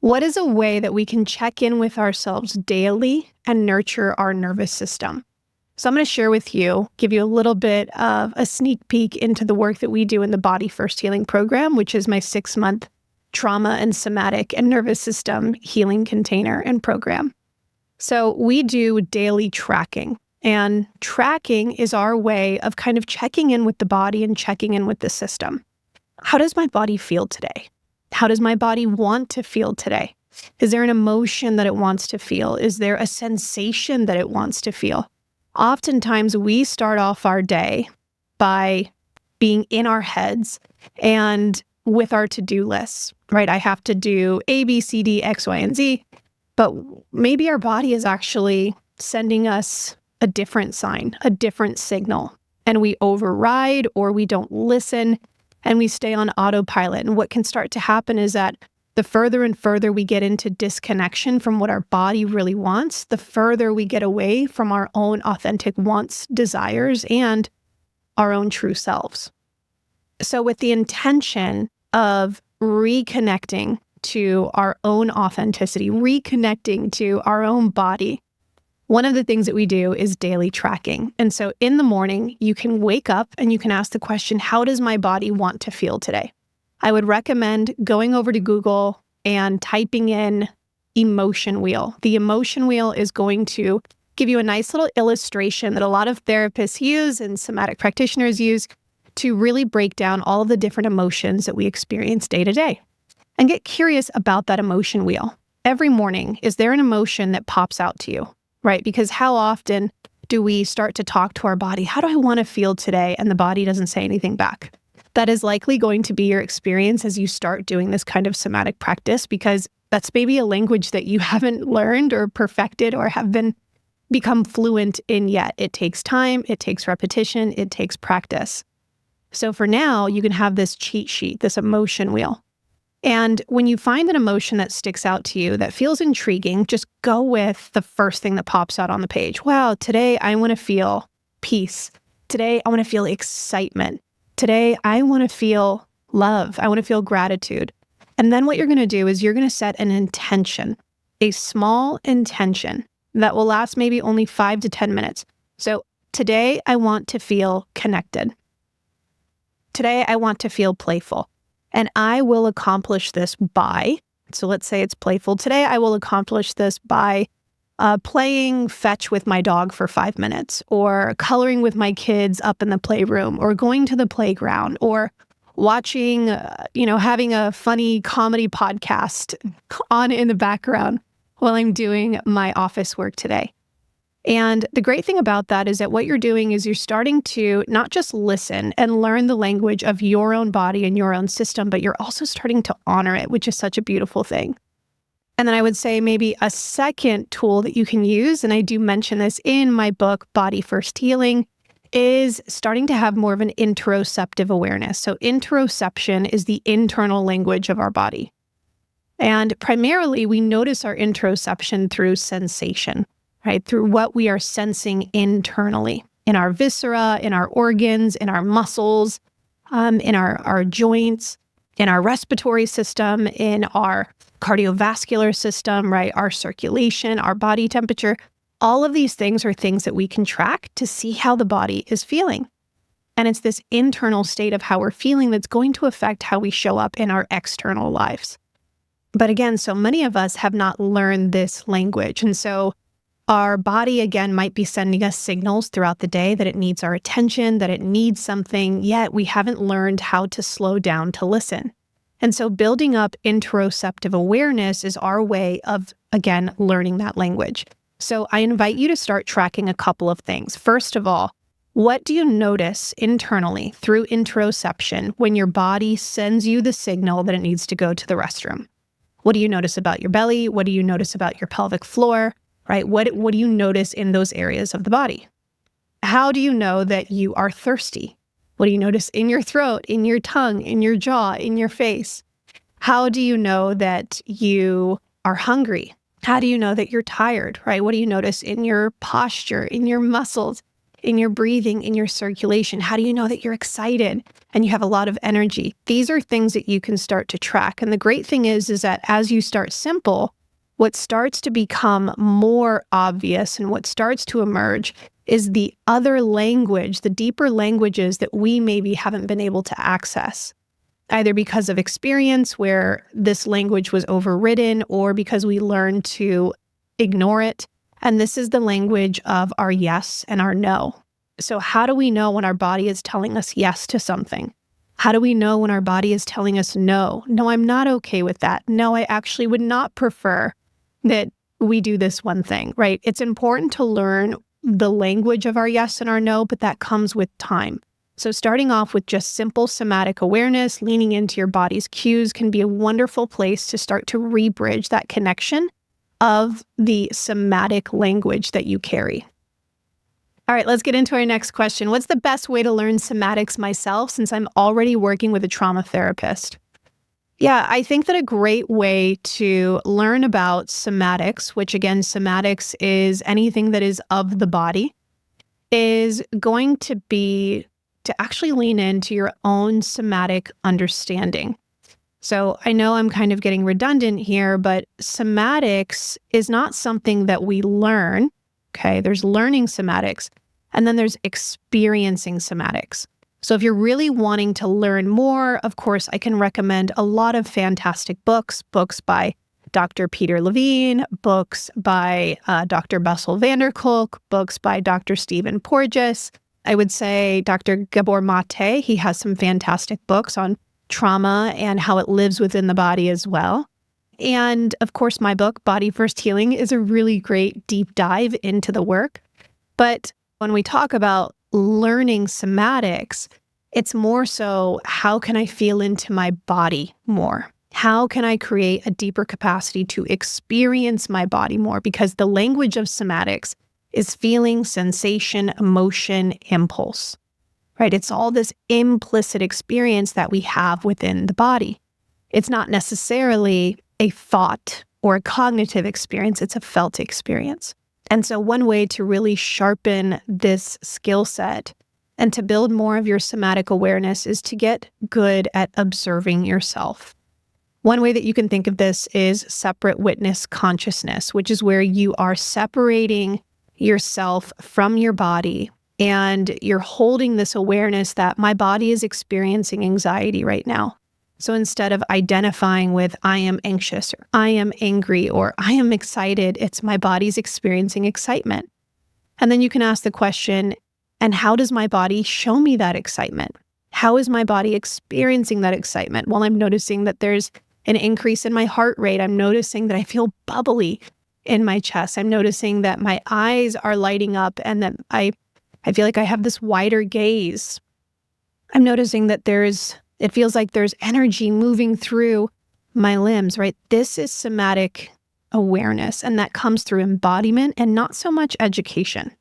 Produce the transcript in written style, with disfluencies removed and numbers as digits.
What is a way that we can check in with ourselves daily and nurture our nervous system? So I'm going to share with you, give you a little bit of a sneak peek into the work that we do in the Body First Healing Program, which is my 6-month trauma and somatic and nervous system healing container and program. So we do daily tracking, and tracking is our way of kind of checking in with the body and checking in with the system. How does my body feel today? How does my body want to feel today? Is there an emotion that it wants to feel? Is there a sensation that it wants to feel? Oftentimes, we start off our day by being in our heads and with our to-do lists, right? I have to do A, B, C, D, X, Y, and Z, but maybe our body is actually sending us a different sign, a different signal, and we override or we don't listen and we stay on autopilot. And what can start to happen is that the further and further we get into disconnection from what our body really wants, the further we get away from our own authentic wants, desires, and our own true selves. So with the intention of reconnecting to our own authenticity, reconnecting to our own body, one of the things that we do is daily tracking. And so in the morning, you can wake up and you can ask the question, how does my body want to feel today? I would recommend going over to Google and typing in emotion wheel. The emotion wheel is going to give you a nice little illustration that a lot of therapists use and somatic practitioners use to really break down all of the different emotions that we experience day to day. And get curious about that emotion wheel. Every morning, is there an emotion that pops out to you? Right? Because how often do we start to talk to our body? How do I want to feel today? And the body doesn't say anything back. That is likely going to be your experience as you start doing this kind of somatic practice, because that's maybe a language that you haven't learned or perfected or have become fluent in yet. It takes time, it takes repetition, it takes practice. So for now, you can have this cheat sheet, this emotion wheel. And when you find an emotion that sticks out to you, that feels intriguing, just go with the first thing that pops out on the page. Wow, today I want to feel peace. Today I want to feel excitement. Today I want to feel love. I want to feel gratitude. And then what you're going to do is you're going to set an intention, a small intention that will last maybe only 5 to 10 minutes. So today I want to feel connected. Today I want to feel playful. And I will accomplish this by, so let's say it's playful. Today, I will accomplish this by playing fetch with my dog for 5 minutes, or coloring with my kids up in the playroom, or going to the playground, or watching, having a funny comedy podcast on in the background while I'm doing my office work today. And the great thing about that is that what you're doing is you're starting to not just listen and learn the language of your own body and your own system, but you're also starting to honor it, which is such a beautiful thing. And then I would say maybe a second tool that you can use, and I do mention this in my book, Body First Healing, is starting to have more of an interoceptive awareness. So interoception is the internal language of our body. And primarily, we notice our interoception through sensation. Right? Through what we are sensing internally in our viscera, in our organs, in our muscles, in our joints, in our respiratory system, in our cardiovascular system, right? Our circulation, our body temperature. All of these things are things that we can track to see how the body is feeling. And it's this internal state of how we're feeling that's going to affect how we show up in our external lives. But again, so many of us have not learned this language. And so our body, again, might be sending us signals throughout the day that it needs our attention, that it needs something, yet we haven't learned how to slow down to listen. And so building up interoceptive awareness is our way of, again, learning that language. So I invite you to start tracking a couple of things. First of all, what do you notice internally through interoception when your body sends you the signal that it needs to go to the restroom? What do you notice about your belly? What do you notice about your pelvic floor? Right? What do you notice in those areas of the body? How do you know that you are thirsty? What do you notice in your throat, in your tongue, in your jaw, in your face? How do you know that you are hungry? How do you know that you're tired, right? What do you notice in your posture, in your muscles, in your breathing, in your circulation? How do you know that you're excited and you have a lot of energy? These are things that you can start to track. And the great thing is that as you start simple, what starts to become more obvious and what starts to emerge is the other language, the deeper languages that we maybe haven't been able to access, either because of experience where this language was overridden or because we learned to ignore it. And this is the language of our yes and our no. So how do we know when our body is telling us yes to something? How do we know when our body is telling us no? No, I'm not okay with that. No, I actually would not prefer that we do this one thing, right? It's important to learn the language of our yes and our no, but that comes with time. So starting off with just simple somatic awareness, leaning into your body's cues can be a wonderful place to start to rebridge that connection of the somatic language that you carry. All right, let's get into our next question. What's the best way to learn somatics myself since I'm already working with a trauma therapist? Yeah, I think that a great way to learn about somatics, which again, somatics is anything that is of the body, is going to be to actually lean into your own somatic understanding. So I know I'm kind of getting redundant here, but somatics is not something that we learn, okay? There's learning somatics, and then there's experiencing somatics. So if you're really wanting to learn more, of course, I can recommend a lot of fantastic books by Dr. Peter Levine, books by Dr. Bessel van der Kolk, books by Dr. Stephen Porges. I would say Dr. Gabor Mate, he has some fantastic books on trauma and how it lives within the body as well. And of course, my book, Body First Healing, is a really great deep dive into the work. But when we talk about learning somatics, it's more so, how can I feel into my body more? How can I create a deeper capacity to experience my body more? Because the language of somatics is feeling, sensation, emotion, impulse, right? It's all this implicit experience that we have within the body. It's not necessarily a thought or a cognitive experience, it's a felt experience. And so one way to really sharpen this skill set and to build more of your somatic awareness is to get good at observing yourself. One way that you can think of this is separate witness consciousness, which is where you are separating yourself from your body and you're holding this awareness that my body is experiencing anxiety right now. So instead of identifying with I am anxious or I am angry or I am excited, it's my body's experiencing excitement. And then you can ask the question, and how does my body show me that excitement? How is my body experiencing that excitement? Well, I'm noticing that there's an increase in my heart rate. I'm noticing that I feel bubbly in my chest. I'm noticing that my eyes are lighting up and that I feel like I have this wider gaze. I'm noticing that it feels like there's energy moving through my limbs, right? This is somatic awareness, and that comes through embodiment and not so much education.